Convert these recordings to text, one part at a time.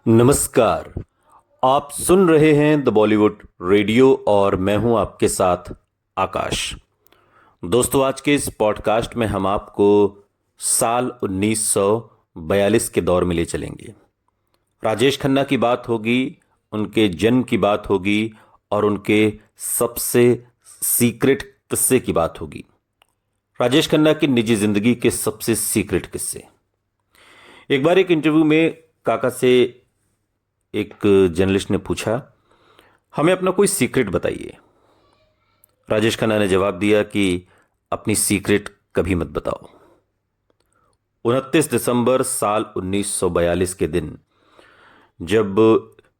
नमस्कार। आप सुन रहे हैं द बॉलीवुड रेडियो और मैं हूं आपके साथ आकाश। दोस्तों, आज के इस पॉडकास्ट में हम आपको साल 1942 के दौर में ले चलेंगे। राजेश खन्ना की बात होगी, उनके जन्म की बात होगी और उनके सबसे सीक्रेट किस्से की बात होगी। राजेश खन्ना की निजी जिंदगी के सबसे सीक्रेट किस्से। एक बार एक इंटरव्यू में काका से एक जर्नलिस्ट ने पूछा, हमें अपना कोई सीक्रेट बताइए। राजेश खन्ना ने जवाब दिया कि अपनी सीक्रेट कभी मत बताओ। 29 दिसंबर साल 1942 के दिन, जब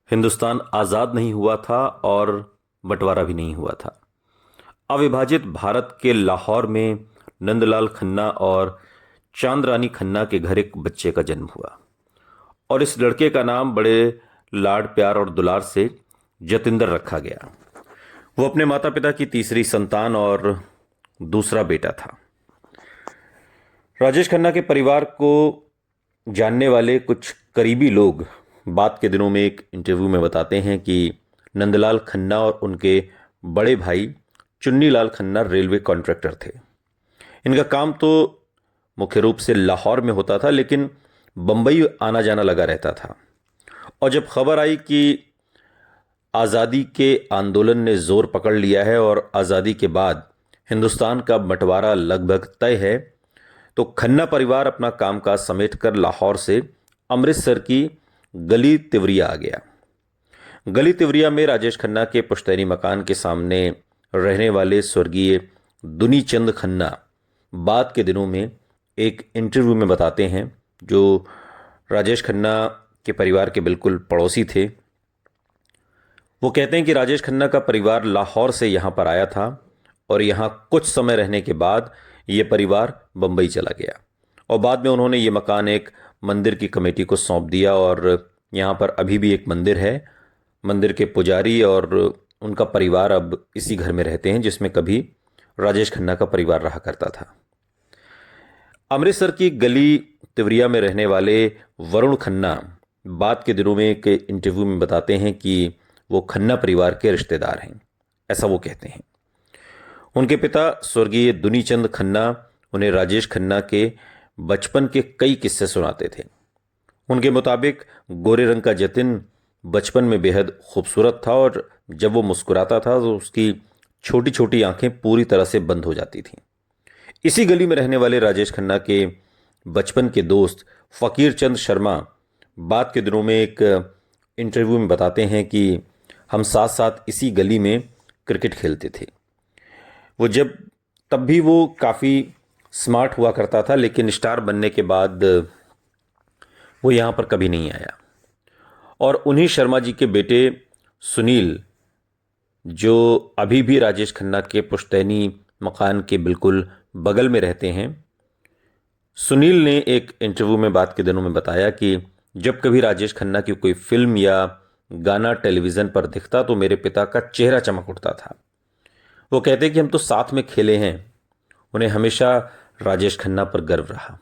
हिंदुस्तान आज़ाद नहीं हुआ था और बंटवारा भी नहीं हुआ था, अविभाजित भारत के लाहौर में नंदलाल खन्ना और चांदरानी खन्ना के घर एक बच्चे का जन्म हुआ और इस लड़के का नाम बड़े लाड प्यार और दुलार से जतिंदर रखा गया। वो अपने माता पिता की तीसरी संतान और दूसरा बेटा था। राजेश खन्ना के परिवार को जानने वाले कुछ करीबी लोग बात के दिनों में एक इंटरव्यू में बताते हैं कि नंदलाल खन्ना और उनके बड़े भाई चुन्नीलाल खन्ना रेलवे कॉन्ट्रैक्टर थे। इनका काम तो मुख्य रूप से लाहौर में होता था, लेकिन बंबई आना जाना लगा रहता था। और जब खबर आई कि आज़ादी के आंदोलन ने जोर पकड़ लिया है और आज़ादी के बाद हिंदुस्तान का बंटवारा लगभग तय है, तो खन्ना परिवार अपना कामकाज समेटकर लाहौर से अमृतसर की गली तिवरिया आ गया। गली तिवरिया में राजेश खन्ना के पुश्तैनी मकान के सामने रहने वाले स्वर्गीय दुनी चंद खन्ना बाद के दिनों में एक इंटरव्यू में बताते हैं, जो राजेश खन्ना के परिवार के बिल्कुल पड़ोसी थे। वो कहते हैं कि राजेश खन्ना का परिवार लाहौर से यहाँ पर आया था और यहाँ कुछ समय रहने के बाद ये परिवार बम्बई चला गया और बाद में उन्होंने ये मकान एक मंदिर की कमेटी को सौंप दिया और यहाँ पर अभी भी एक मंदिर है। मंदिर के पुजारी और उनका परिवार अब इसी घर में रहते हैं जिसमें कभी राजेश खन्ना का परिवार रहा करता था। अमृतसर की गली तिवरिया में रहने वाले वरुण खन्ना बाद के दिनों में एक इंटरव्यू में बताते हैं कि वो खन्ना परिवार के रिश्तेदार हैं, ऐसा वो कहते हैं। उनके पिता स्वर्गीय दुनीचंद खन्ना उन्हें राजेश खन्ना के बचपन के कई किस्से सुनाते थे। उनके मुताबिक गोरे रंग का जतिन बचपन में बेहद खूबसूरत था और जब वो मुस्कुराता था तो उसकी छोटी छोटी आंखें पूरी तरह से बंद हो जाती थीं। इसी गली में रहने वाले राजेश खन्ना के बचपन के दोस्त फकीर चंद शर्मा बाद के दिनों में एक इंटरव्यू में बताते हैं कि हम साथ साथ इसी गली में क्रिकेट खेलते थे। तब भी वो काफ़ी स्मार्ट हुआ करता था, लेकिन स्टार बनने के बाद वो यहाँ पर कभी नहीं आया। और उन्हीं शर्मा जी के बेटे सुनील, जो अभी भी राजेश खन्ना के पुश्तैनी मकान के बिल्कुल बगल में रहते हैं, सुनील ने एक इंटरव्यू में बात के दिनों में बताया कि जब कभी राजेश खन्ना की कोई फिल्म या गाना टेलीविज़न पर दिखता तो मेरे पिता का चेहरा चमक उठता था। वो कहते कि हम तो साथ में खेले हैं। उन्हें हमेशा राजेश खन्ना पर गर्व रहा।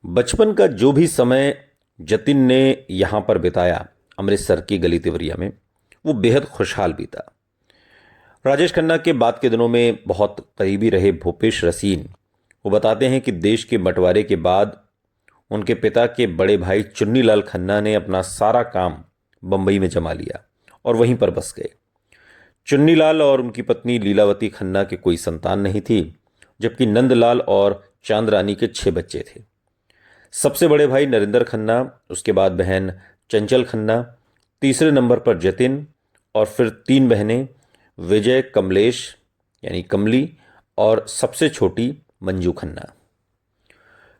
बचपन का जो भी समय जतिन ने यहाँ पर बिताया अमृतसर की गली तिवरिया में, वो बेहद खुशहाल बीता। राजेश खन्ना के बाद के दिनों में बहुत करीबी रहे भूपेश रसीन, वो बताते हैं कि देश के बंटवारे के बाद उनके पिता के बड़े भाई चुन्नीलाल खन्ना ने अपना सारा काम बंबई में जमा लिया और वहीं पर बस गए। चुन्नीलाल और उनकी पत्नी लीलावती खन्ना के कोई संतान नहीं थी, जबकि नंदलाल और चांदरानी के 6 बच्चे थे। सबसे बड़े भाई नरेंद्र खन्ना, उसके बाद बहन चंचल खन्ना, तीसरे नंबर पर जतिन और फिर 3 बहनें विजय, कमलेश यानी कमली और सबसे छोटी मंजू खन्ना।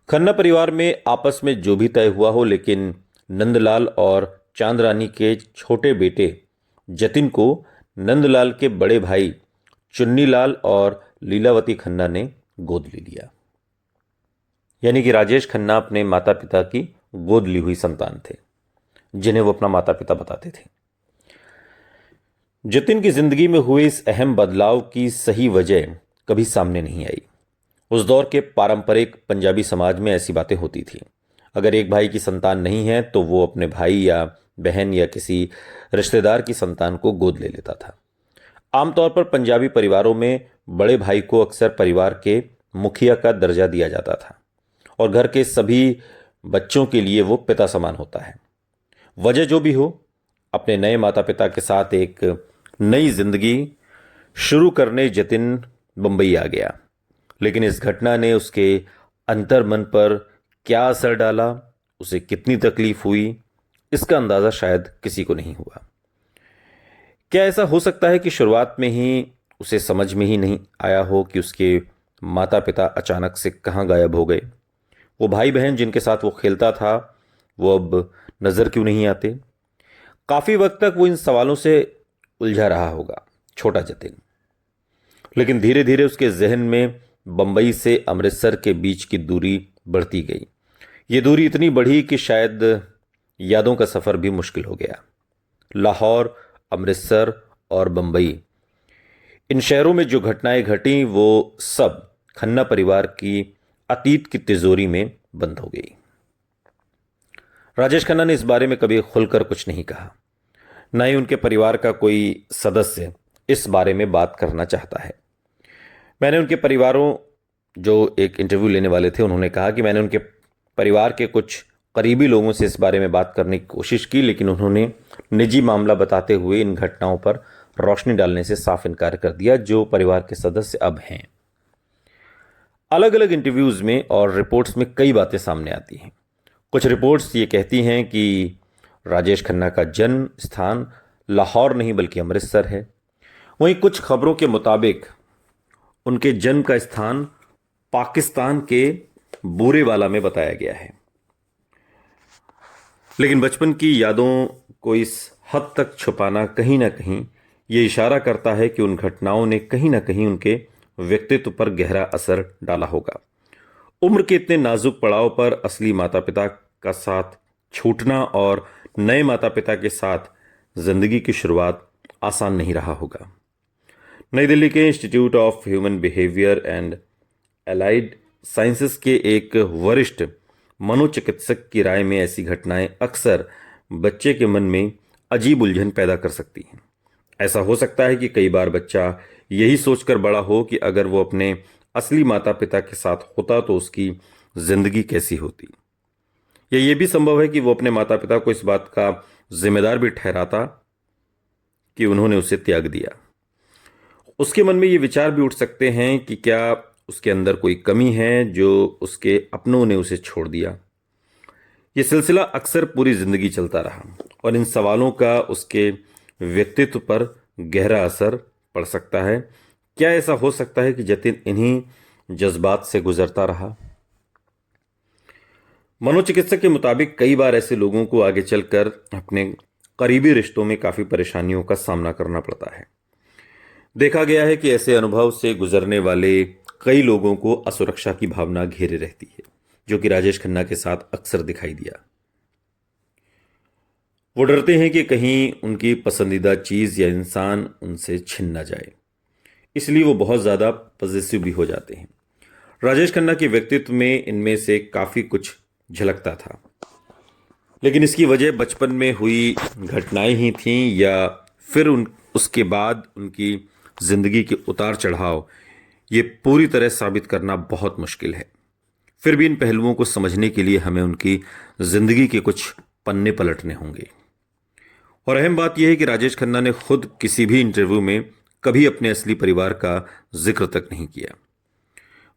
खन्ना परिवार में आपस में जो भी तय हुआ हो, लेकिन नंदलाल और चांदरानी के छोटे बेटे जतिन को नंदलाल के बड़े भाई चुन्नीलाल और लीलावती खन्ना ने गोद ले लिया। यानी कि राजेश खन्ना अपने माता पिता की गोद ली हुई संतान थे, जिन्हें वो अपना माता पिता बताते थे। जतिन की जिंदगी में हुए इस अहम बदलाव की सही वजह कभी सामने नहीं आई। उस दौर के पारंपरिक पंजाबी समाज में ऐसी बातें होती थी। अगर एक भाई की संतान नहीं है तो वो अपने भाई या बहन या किसी रिश्तेदार की संतान को गोद ले लेता था। आमतौर पर पंजाबी परिवारों में बड़े भाई को अक्सर परिवार के मुखिया का दर्जा दिया जाता था और घर के सभी बच्चों के लिए वो पिता समान होता है। वजह जो भी हो, अपने नए माता पिता के साथ एक नई जिंदगी शुरू करने जतिन बंबई आ गया, लेकिन इस घटना ने उसके अंतर्मन पर क्या असर डाला, उसे कितनी तकलीफ हुई, इसका अंदाजा शायद किसी को नहीं हुआ। क्या ऐसा हो सकता है कि शुरुआत में ही उसे समझ में ही नहीं आया हो कि उसके माता पिता अचानक से कहाँ गायब हो गए? वो भाई बहन जिनके साथ वो खेलता था, वो अब नजर क्यों नहीं आते? काफी वक्त तक वो इन सवालों से उलझा रहा होगा छोटा जतिन। लेकिन धीरे धीरे उसके जहन में बंबई से अमृतसर के बीच की दूरी बढ़ती गई। ये दूरी इतनी बढ़ी कि शायद यादों का सफर भी मुश्किल हो गया। लाहौर, अमृतसर और बंबई, इन शहरों में जो घटनाएं घटी वो सब खन्ना परिवार की अतीत की तिजोरी में बंद हो गई। राजेश खन्ना ने इस बारे में कभी खुलकर कुछ नहीं कहा, न ही उनके परिवार का कोई सदस्य इस बारे में बात करना चाहता है। मैंने उनके परिवारों, जो एक इंटरव्यू लेने वाले थे, उन्होंने कहा कि मैंने उनके परिवार के कुछ करीबी लोगों से इस बारे में बात करने की कोशिश की, लेकिन उन्होंने निजी मामला बताते हुए इन घटनाओं पर रोशनी डालने से साफ इनकार कर दिया, जो परिवार के सदस्य अब हैं। अलग अलग इंटरव्यूज में और रिपोर्ट्स में कई बातें सामने आती हैं। कुछ रिपोर्ट्स ये कहती हैं कि राजेश खन्ना का जन्म स्थान लाहौर नहीं बल्कि अमृतसर है। वहीं कुछ खबरों के मुताबिक उनके जन्म का स्थान पाकिस्तान के बूरेवाला में बताया गया है। लेकिन बचपन की यादों को इस हद तक छुपाना कहीं ना कहीं ये इशारा करता है कि उन घटनाओं ने कहीं ना कहीं उनके व्यक्तित्व पर गहरा असर डाला होगा। उम्र के इतने नाजुक पड़ाव पर असली माता पिता का साथ छूटना और नए माता पिता के साथ जिंदगी की शुरुआत आसान नहीं रहा होगा। नई दिल्ली के institute of human behaviour and allied sciences के एक वरिष्ठ मनोचिकित्सक की राय में ऐसी घटनाएं अक्सर बच्चे के मन में अजीब उलझन पैदा कर सकती हैं। ऐसा हो सकता है कि कई बार बच्चा यही सोचकर बड़ा हो कि अगर वो अपने असली माता पिता के साथ होता तो उसकी जिंदगी कैसी होती। या ये भी संभव है कि वो अपने माता पिता को इस बात का जिम्मेदार भी ठहराता कि उन्होंने उसे त्याग दिया। उसके मन में ये विचार भी उठ सकते हैं कि क्या उसके अंदर कोई कमी है जो उसके अपनों ने उसे छोड़ दिया। ये सिलसिला अक्सर पूरी जिंदगी चलता रहा और इन सवालों का उसके व्यक्तित्व पर गहरा असर पड़ सकता है। क्या ऐसा हो सकता है कि जतिन इन्हीं जज्बात से गुजरता रहा? मनोचिकित्सक के मुताबिक कई बार ऐसे लोगों को आगे चलकर अपने करीबी रिश्तों में काफी परेशानियों का सामना करना पड़ता है। देखा गया है कि ऐसे अनुभव से गुजरने वाले कई लोगों को असुरक्षा की भावना घेरे रहती है, जो कि राजेश खन्ना के साथ अक्सर दिखाई दिया। वो डरते हैं कि कहीं उनकी पसंदीदा चीज या इंसान उनसे छिन ना जाए, इसलिए वो बहुत ज्यादा पॉजिटिव भी हो जाते हैं। राजेश खन्ना के व्यक्तित्व में इनमें से काफी कुछ झलकता था, लेकिन इसकी वजह बचपन में हुई घटनाएं ही थीं या फिर उसके बाद उनकी जिंदगी के उतार चढ़ाव, ये पूरी तरह साबित करना बहुत मुश्किल है। फिर भी इन पहलुओं को समझने के लिए हमें उनकी जिंदगी के कुछ पन्ने पलटने होंगे। और अहम बात यह है कि राजेश खन्ना ने खुद किसी भी इंटरव्यू में कभी अपने असली परिवार का जिक्र तक नहीं किया।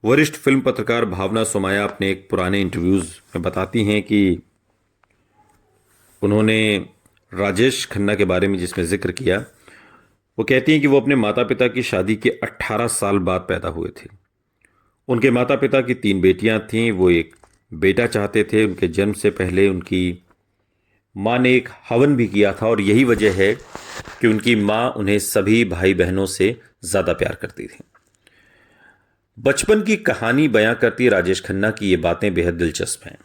वरिष्ठ फिल्म पत्रकार भावना सोमाया अपने एक पुराने इंटरव्यूज में बताती हैं कि उन्होंने राजेश खन्ना के बारे में जिसमें जिक्र किया, वो कहती हैं कि वो अपने माता पिता की शादी के 18 साल बाद पैदा हुए थे। उनके माता पिता की 3 बेटियां थीं, वो एक बेटा चाहते थे। उनके जन्म से पहले उनकी माँ ने एक हवन भी किया था और यही वजह है कि उनकी माँ उन्हें सभी भाई बहनों से ज़्यादा प्यार करती थी। बचपन की कहानी बयां करती राजेश खन्ना की ये बातें बेहद दिलचस्प हैं,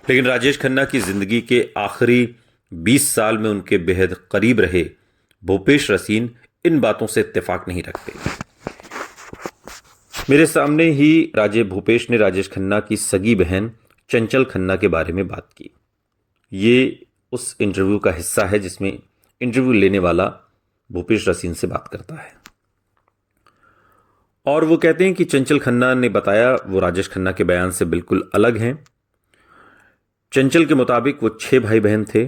लेकिन राजेश खन्ना की ज़िंदगी के आखिरी 20 साल में उनके बेहद करीब रहे भूपेश रसीन इन बातों से इत्तेफाक नहीं रखते। मेरे सामने ही भूपेश ने राजेश खन्ना की सगी बहन चंचल खन्ना के बारे में बात की। ये उस इंटरव्यू का हिस्सा है जिसमें इंटरव्यू लेने वाला भूपेश रसीन से बात करता है और वो कहते हैं कि चंचल खन्ना ने बताया वो राजेश खन्ना के बयान से बिल्कुल अलग हैं। चंचल के मुताबिक वो 6 भाई बहन थे,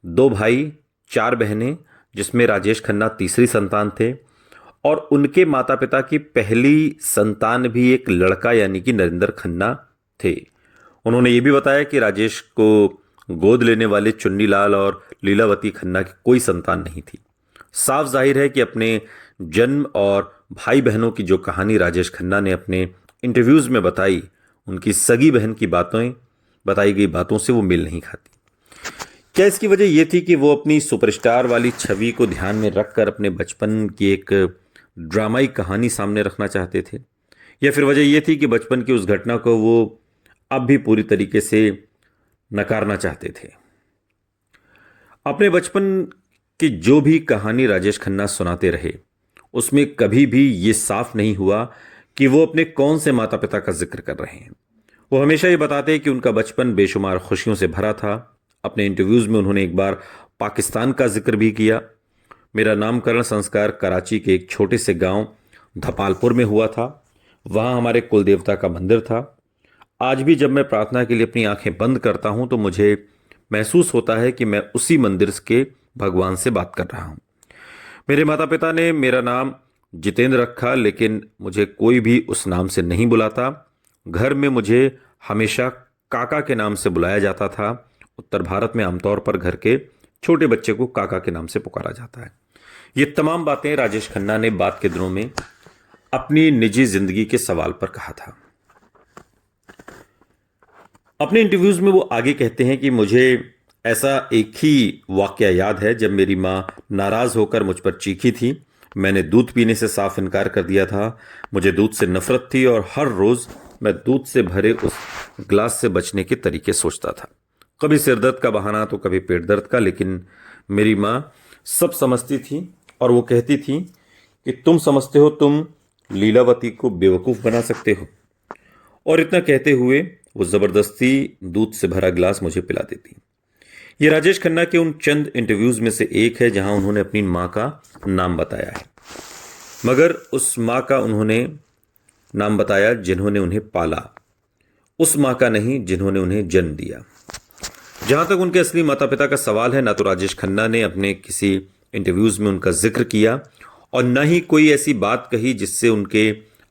2 भाई 4 बहनें, जिसमें राजेश खन्ना तीसरी संतान थे और उनके माता पिता की पहली संतान भी एक लड़का यानी कि नरेंद्र खन्ना थे। उन्होंने ये भी बताया कि राजेश को गोद लेने वाले चुन्नीलाल और लीलावती खन्ना की कोई संतान नहीं थी। साफ जाहिर है कि अपने जन्म और भाई बहनों की जो कहानी राजेश खन्ना ने अपने इंटरव्यूज में बताई, उनकी सगी बहन की बताई गई बातों से वो मेल नहीं खाती। क्या इसकी वजह यह थी कि वो अपनी सुपरस्टार वाली छवि को ध्यान में रखकर अपने बचपन की एक ड्रामाई कहानी सामने रखना चाहते थे, या फिर वजह यह थी कि बचपन की उस घटना को वो अब भी पूरी तरीके से नकारना चाहते थे? अपने बचपन की जो भी कहानी राजेश खन्ना सुनाते रहे, उसमें कभी भी ये साफ नहीं हुआ कि वो अपने कौन से माता पिता का जिक्र कर रहे हैं। वो हमेशा ये बताते हैं कि उनका बचपन बेशुमार खुशियों से भरा था। अपने इंटरव्यूज में उन्होंने एक बार पाकिस्तान का जिक्र भी किया। मेरा नामकरण संस्कार कराची के एक छोटे से गांव धपालपुर में हुआ था। वहां हमारे कुल देवता का मंदिर था। आज भी जब मैं प्रार्थना के लिए अपनी आंखें बंद करता हूं तो मुझे महसूस होता है कि मैं उसी मंदिर के भगवान से बात कर रहा हूं। मेरे माता पिता ने मेरा नाम जितेंद्र रखा, लेकिन मुझे कोई भी उस नाम से नहीं बुलाता। घर में मुझे हमेशा काका के नाम से बुलाया जाता था। उत्तर भारत में आमतौर पर घर के छोटे बच्चे को काका के नाम से पुकारा जाता है। ये तमाम बातें राजेश खन्ना ने बाद के दिनों में अपनी निजी जिंदगी के सवाल पर कहा था। अपने इंटरव्यूज में वो आगे कहते हैं कि मुझे ऐसा एक ही वाकया याद है जब मेरी मां नाराज होकर मुझ पर चीखी थी। मैंने दूध पीने से साफ इनकार कर दिया था। मुझे दूध से नफरत थी और हर रोज मैं दूध से भरे उस ग्लास से बचने के तरीके सोचता था। कभी सिर दर्द का बहाना तो कभी पेट दर्द का, लेकिन मेरी मां सब समझती थी और वो कहती थी कि तुम समझते हो तुम लीलावती को बेवकूफ बना सकते हो। और इतना कहते हुए वो जबरदस्ती दूध से भरा गिलास मुझे पिला देती। ये राजेश खन्ना के उन चंद इंटरव्यूज में से एक है जहां उन्होंने अपनी मां का नाम बताया है, मगर उस मां का उन्होंने नाम बताया जिन्होंने उन्हें पाला, उस मां का नहीं जिन्होंने उन्हें जन्म दिया। जहां तक उनके असली माता पिता का सवाल है, ना तो राजेश खन्ना ने अपने किसी इंटरव्यूज में उनका जिक्र किया और न ही कोई ऐसी बात कही जिससे उनके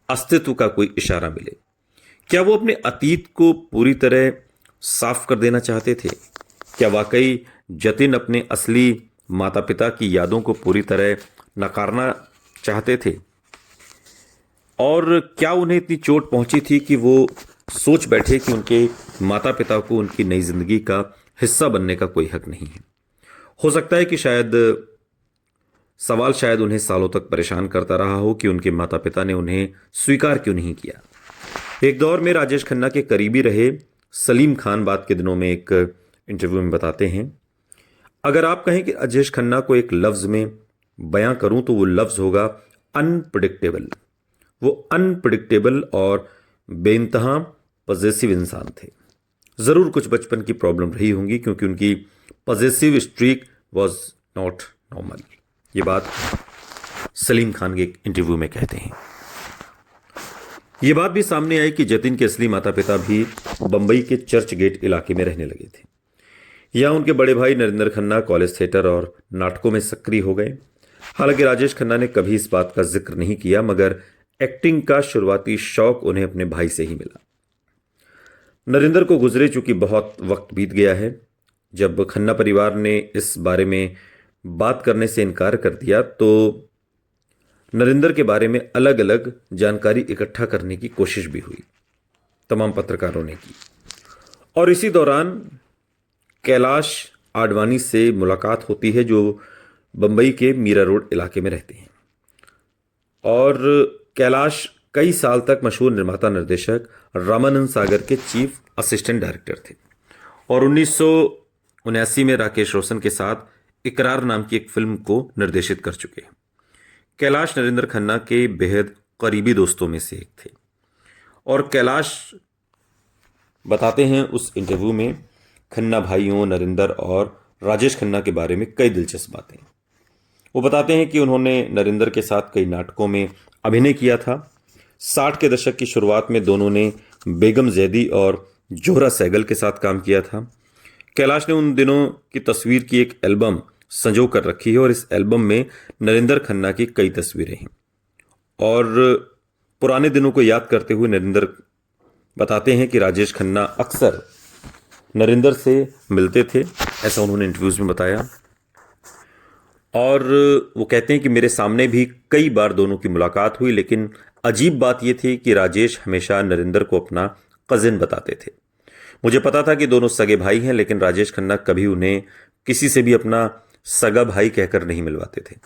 अस्तित्व का कोई इशारा मिले। क्या वो अपने अतीत को पूरी तरह साफ कर देना चाहते थे? क्या वाकई जतिन अपने असली माता पिता की यादों को पूरी तरह नकारना चाहते थे? और क्या उन्हें इतनी चोट पहुंची थी कि वो सोच बैठे कि उनके माता पिता को उनकी नई जिंदगी का हिस्सा बनने का कोई हक नहीं है? हो सकता है कि सवाल शायद उन्हें सालों तक परेशान करता रहा हो कि उनके माता पिता ने उन्हें स्वीकार क्यों नहीं किया। एक दौर में राजेश खन्ना के करीबी रहे सलीम खान बाद के दिनों में एक इंटरव्यू में बताते हैं, अगर आप कहें कि राजेश खन्ना को एक लफ्ज में बयां करूं तो वो लफ्ज होगा अनप्रिडिक्टेबल। वो अनप्रिडिक्टेबल और बेइंतहा पॉजेसिव इंसान थे। जरूर कुछ बचपन की प्रॉब्लम रही होंगी क्योंकि उनकी possessive streak was not normal. ये बात सलीम खान के एक इंटरव्यू में कहते हैं। ये बात भी सामने आई कि जतिन के असली माता पिता भी बंबई के चर्च गेट इलाके में रहने लगे थे। यहां उनके बड़े भाई नरेंद्र खन्ना कॉलेज थिएटर और नाटकों में सक्रिय हो गए। हालांकि राजेश खन्ना ने कभी इस बात का जिक्र नहीं किया, मगर एक्टिंग का शुरुआती शौक उन्हें अपने भाई से ही मिला। नरेंद्र को गुजरे चूंकि बहुत वक्त बीत गया है। जब खन्ना परिवार ने इस बारे में बात करने से इनकार कर दिया तो नरेंद्र के बारे में अलग अलग जानकारी इकट्ठा करने की कोशिश भी हुई, तमाम पत्रकारों ने की। और इसी दौरान कैलाश आडवाणी से मुलाकात होती है जो बंबई के मीरा रोड इलाके में रहते हैं। और कैलाश कई साल तक मशहूर निर्माता निर्देशक रामानंद सागर के चीफ असिस्टेंट डायरेक्टर थे और 1979 में राकेश रोशन के साथ इकरार नाम की एक फिल्म को निर्देशित कर चुके हैं। कैलाश नरेंद्र खन्ना के बेहद करीबी दोस्तों में से एक थे और कैलाश बताते हैं उस इंटरव्यू में खन्ना भाइयों नरिंदर और राजेश खन्ना के बारे में कई दिलचस्प बातें। वो बताते हैं कि उन्होंने नरिंदर के साथ कई नाटकों में अभिनय किया था। 60 के दशक की शुरुआत में दोनों ने बेगम जैदी और जोहरा सहगल के साथ काम किया था। कैलाश ने उन दिनों की तस्वीर की एक एल्बम संजो कर रखी है और इस एल्बम में नरिंदर खन्ना की कई तस्वीरें हैं। और पुराने दिनों को याद करते हुए नरिंदर बताते हैं कि राजेश खन्ना अक्सर नरिंदर से मिलते थे, ऐसा उन्होंने इंटरव्यूज में बताया। और वो कहते हैं कि मेरे सामने भी कई बार दोनों की मुलाकात हुई, लेकिन अजीब बात यह थी कि राजेश हमेशा नरिंदर को अपना कजिन बताते थे। मुझे पता था कि दोनों सगे भाई हैं, लेकिन राजेश खन्ना कभी उन्हें किसी से भी अपना सगा भाई कहकर नहीं मिलवाते थे।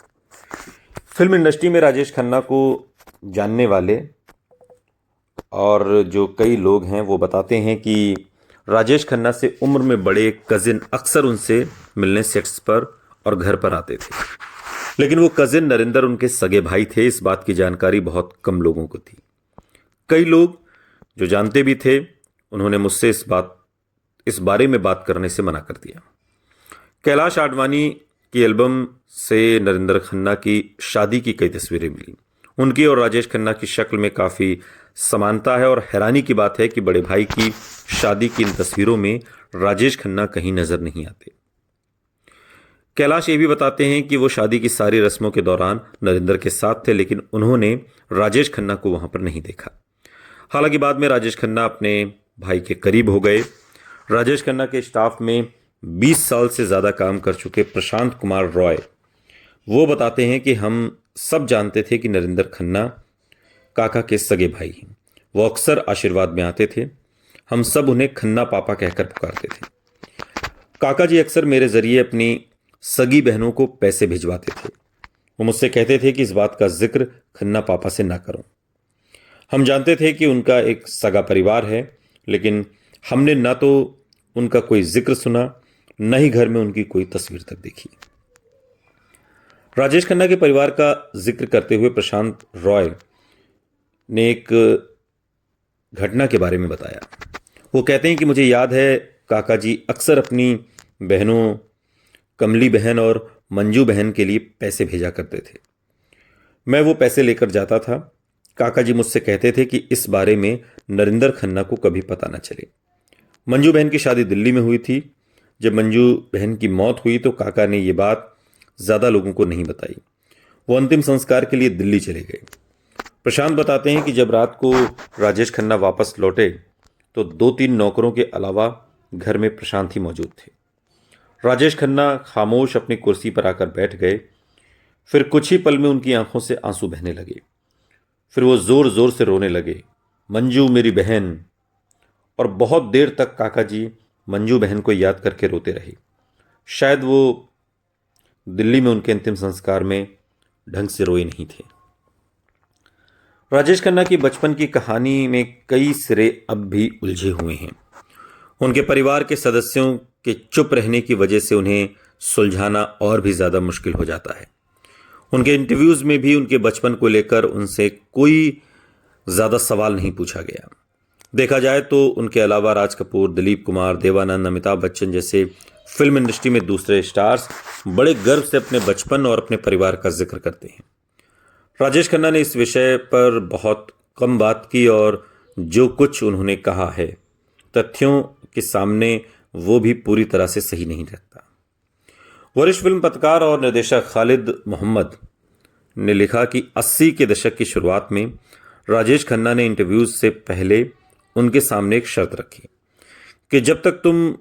फिल्म इंडस्ट्री में राजेश खन्ना को जानने वाले और जो कई लोग हैं वो बताते हैं कि राजेश खन्ना से उम्र में बड़े कजिन अक्सर उनसे मिलने सेट्स पर और घर पर आते थे, लेकिन वो कजिन नरिंदर उनके सगे भाई थे, इस बात की जानकारी बहुत कम लोगों को थी। कई लोग जो जानते भी थे उन्होंने मुझसे इस बारे में बात करने से मना कर दिया। कैलाश आडवाणी की एल्बम से नरिंदर खन्ना की शादी की कई तस्वीरें मिली। उनकी और राजेश खन्ना की शक्ल में काफ़ी समानता है और हैरानी की बात है कि बड़े भाई की शादी की इन तस्वीरों में राजेश खन्ना कहीं नजर नहीं आते। कैलाश ये भी बताते हैं कि वो शादी की सारी रस्मों के दौरान नरिंदर के साथ थे, लेकिन उन्होंने राजेश खन्ना को वहां पर नहीं देखा। हालांकि बाद में राजेश खन्ना अपने भाई के करीब हो गए। राजेश खन्ना के स्टाफ में 20 साल से ज़्यादा काम कर चुके प्रशांत कुमार रॉय वो बताते हैं कि हम सब जानते थे कि नरिंदर खन्ना काका के सगे भाई हैं। वो अक्सर आशीर्वाद में आते थे। हम सब उन्हें खन्ना पापा कहकर पुकारते थे। काका जी अक्सर मेरे जरिए अपनी सगी बहनों को पैसे भिजवाते थे। वो मुझसे कहते थे कि इस बात का जिक्र खन्ना पापा से ना करो। हम जानते थे कि उनका एक सगा परिवार है, लेकिन हमने ना तो उनका कोई जिक्र सुना, न ही घर में उनकी कोई तस्वीर तक देखी। राजेश खन्ना के परिवार का जिक्र करते हुए प्रशांत रॉय ने एक घटना के बारे में बताया। वो कहते हैं कि मुझे याद है काका जी अक्सर अपनी बहनों कमली बहन और मंजू बहन के लिए पैसे भेजा करते थे। मैं वो पैसे लेकर जाता था। काका जी मुझसे कहते थे कि इस बारे में नरिंदर खन्ना को कभी पता न चले। मंजू बहन की शादी दिल्ली में हुई थी। जब मंजू बहन की मौत हुई तो काका ने ये बात ज़्यादा लोगों को नहीं बताई। वो अंतिम संस्कार के लिए दिल्ली चले गए। प्रशांत बताते हैं कि जब रात को राजेश खन्ना वापस लौटे तो 2-3 नौकरों के अलावा घर में प्रशांत ही मौजूद थे। राजेश खन्ना खामोश अपनी कुर्सी पर आकर बैठ गए। फिर कुछ ही पल में उनकी आंखों से आंसू बहने लगे। फिर वो जोर जोर से रोने लगे, मंजू मेरी बहन। और बहुत देर तक काका जी मंजू बहन को याद करके रोते रहे। शायद वो दिल्ली में उनके अंतिम संस्कार में ढंग से रोए नहीं थे। राजेश खन्ना की बचपन की कहानी में कई सिरे अब भी उलझे हुए हैं। उनके परिवार के सदस्यों के चुप रहने की वजह से उन्हें सुलझाना और भी ज़्यादा मुश्किल हो जाता है। उनके इंटरव्यूज़ में भी उनके बचपन को लेकर उनसे कोई ज़्यादा सवाल नहीं पूछा गया। देखा जाए तो उनके अलावा राज कपूर, दिलीप कुमार, देवानंद, अमिताभ बच्चन जैसे फिल्म इंडस्ट्री में दूसरे स्टार्स बड़े गर्व से अपने बचपन और अपने परिवार का जिक्र करते हैं। राजेश खन्ना ने इस विषय पर बहुत कम बात की और जो कुछ उन्होंने कहा है तथ्यों के सामने वो भी पूरी तरह से सही नहीं रहता। वरिष्ठ फिल्म पत्रकार और निर्देशक खालिद मोहम्मद ने लिखा कि 80 के दशक की शुरुआत में राजेश खन्ना ने इंटरव्यूज से पहले उनके सामने एक शर्त रखी कि जब तक तुम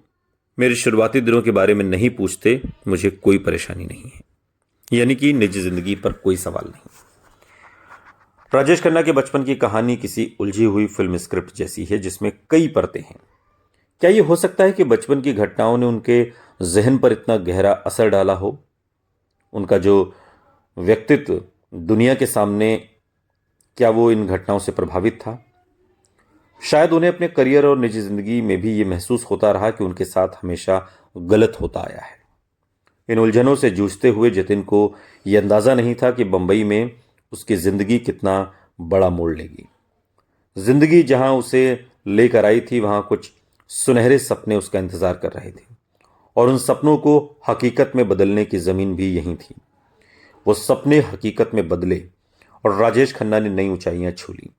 मेरे शुरुआती दिनों के बारे में नहीं पूछते मुझे कोई परेशानी नहीं है, यानी कि निजी जिंदगी पर कोई सवाल नहीं। राजेश खन्ना के बचपन की कहानी किसी उलझी हुई फिल्म स्क्रिप्ट जैसी है जिसमें कई परतें हैं। क्या यह हो सकता है कि बचपन की घटनाओं ने उनके जहन पर इतना गहरा असर डाला हो? उनका जो व्यक्तित्व दुनिया के सामने, क्या वो इन घटनाओं से प्रभावित था? शायद उन्हें अपने करियर और निजी जिंदगी में भी ये महसूस होता रहा कि उनके साथ हमेशा गलत होता आया है। इन उलझनों से जूझते हुए जतिन को यह अंदाजा नहीं था कि बंबई में उसकी जिंदगी कितना बड़ा मोड़ लेगी। जिंदगी जहां उसे लेकर आई थी वहां कुछ सुनहरे सपने उसका इंतजार कर रहे थे और उन सपनों को हकीकत में बदलने की जमीन भी यहीं थी। वो सपने हकीकत में बदले और राजेश खन्ना ने नई ऊंचाइयां छू ली।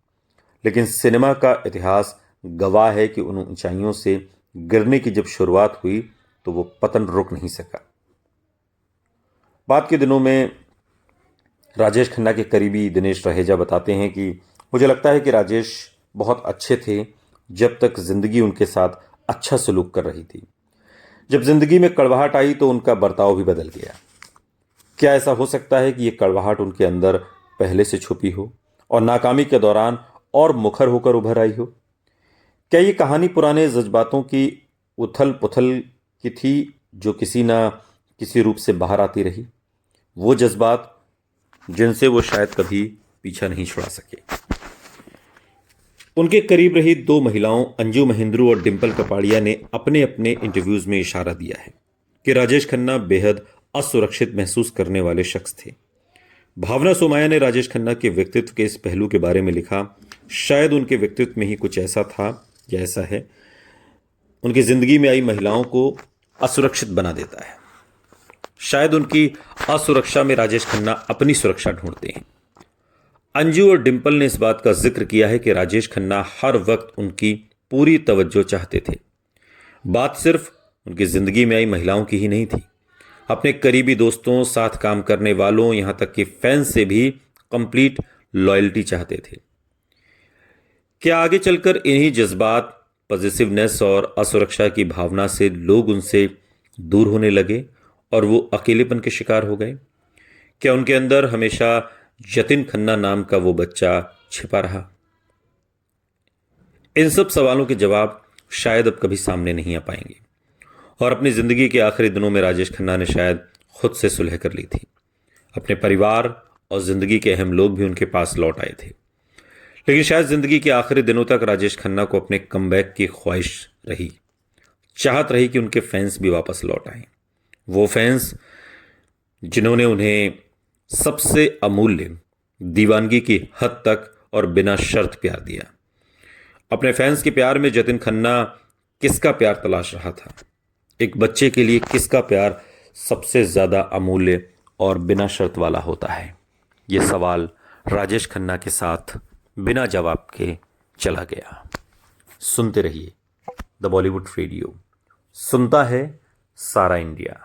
लेकिन सिनेमा का इतिहास गवाह है कि उन ऊंचाइयों से गिरने की जब शुरुआत हुई तो वो पतन रुक नहीं सका। बाद के दिनों में राजेश खन्ना के करीबी दिनेश रहेजा बताते हैं कि मुझे लगता है कि राजेश बहुत अच्छे थे जब तक जिंदगी उनके साथ अच्छा सलूक कर रही थी। जब जिंदगी में कड़वाहट आई तो उनका बर्ताव भी बदल गया। क्या ऐसा हो सकता है कि ये कड़वाहट उनके अंदर पहले से छुपी हो और नाकामी के दौरान और मुखर होकर उभर आई हो? क्या ये कहानी पुराने जज्बातों की उथल पुथल की थी जो किसी ना किसी रूप से बाहर आती रही, वो जज्बात जिनसे वो शायद कभी पीछा नहीं छुड़ा सके? उनके करीब रही दो महिलाओं अंजू महेंद्रू और डिंपल कपाड़िया ने अपने अपने इंटरव्यूज में इशारा दिया है कि राजेश खन्ना बेहद असुरक्षित महसूस करने वाले शख्स थे। भावना सोमाया ने राजेश खन्ना के व्यक्तित्व के इस पहलू के बारे में लिखा, शायद उनके व्यक्तित्व में ही कुछ ऐसा था या ऐसा है, उनकी जिंदगी में आई महिलाओं को असुरक्षित बना देता है। शायद उनकी असुरक्षा में राजेश खन्ना अपनी सुरक्षा ढूंढते हैं। अंजू और डिंपल ने इस बात का जिक्र किया है कि राजेश खन्ना हर वक्त उनकी पूरी तवज्जो चाहते थे। बात सिर्फ उनकी जिंदगी में आई महिलाओं की ही नहीं थी, अपने करीबी दोस्तों, साथ काम करने वालों, यहां तक कि फैंस से भी कंप्लीट लॉयल्टी चाहते थे। क्या आगे चलकर इन्हीं जज्बात, पॉजिटिवनेस और असुरक्षा की भावना से लोग उनसे दूर होने लगे और वो अकेलेपन के शिकार हो गए? क्या उनके अंदर हमेशा जतिन खन्ना नाम का वो बच्चा छिपा रहा? इन सब सवालों के जवाब शायद अब कभी सामने नहीं आ पाएंगे और अपनी जिंदगी के आखिरी दिनों में राजेश खन्ना ने शायद खुद से सुलह कर ली थी। अपने परिवार और जिंदगी के अहम लोग भी उनके पास लौट आए थे, लेकिन शायद जिंदगी के आखिरी दिनों तक राजेश खन्ना को अपने कमबैक की ख्वाहिश रही, चाहत रही कि उनके फैंस भी वापस लौट आए। वो फैंस जिन्होंने उन्हें सबसे अमूल्य दीवानगी की हद तक और बिना शर्त प्यार दिया। अपने फैंस के प्यार में जतिन खन्ना किसका प्यार तलाश रहा था? एक बच्चे के लिए किसका प्यार सबसे ज्यादा अमूल्य और बिना शर्त वाला होता है? यह सवाल राजेश खन्ना के साथ बिना जवाब के चला गया। सुनते रहिए द बॉलीवुड रेडियो, सुनता है सारा इंडिया।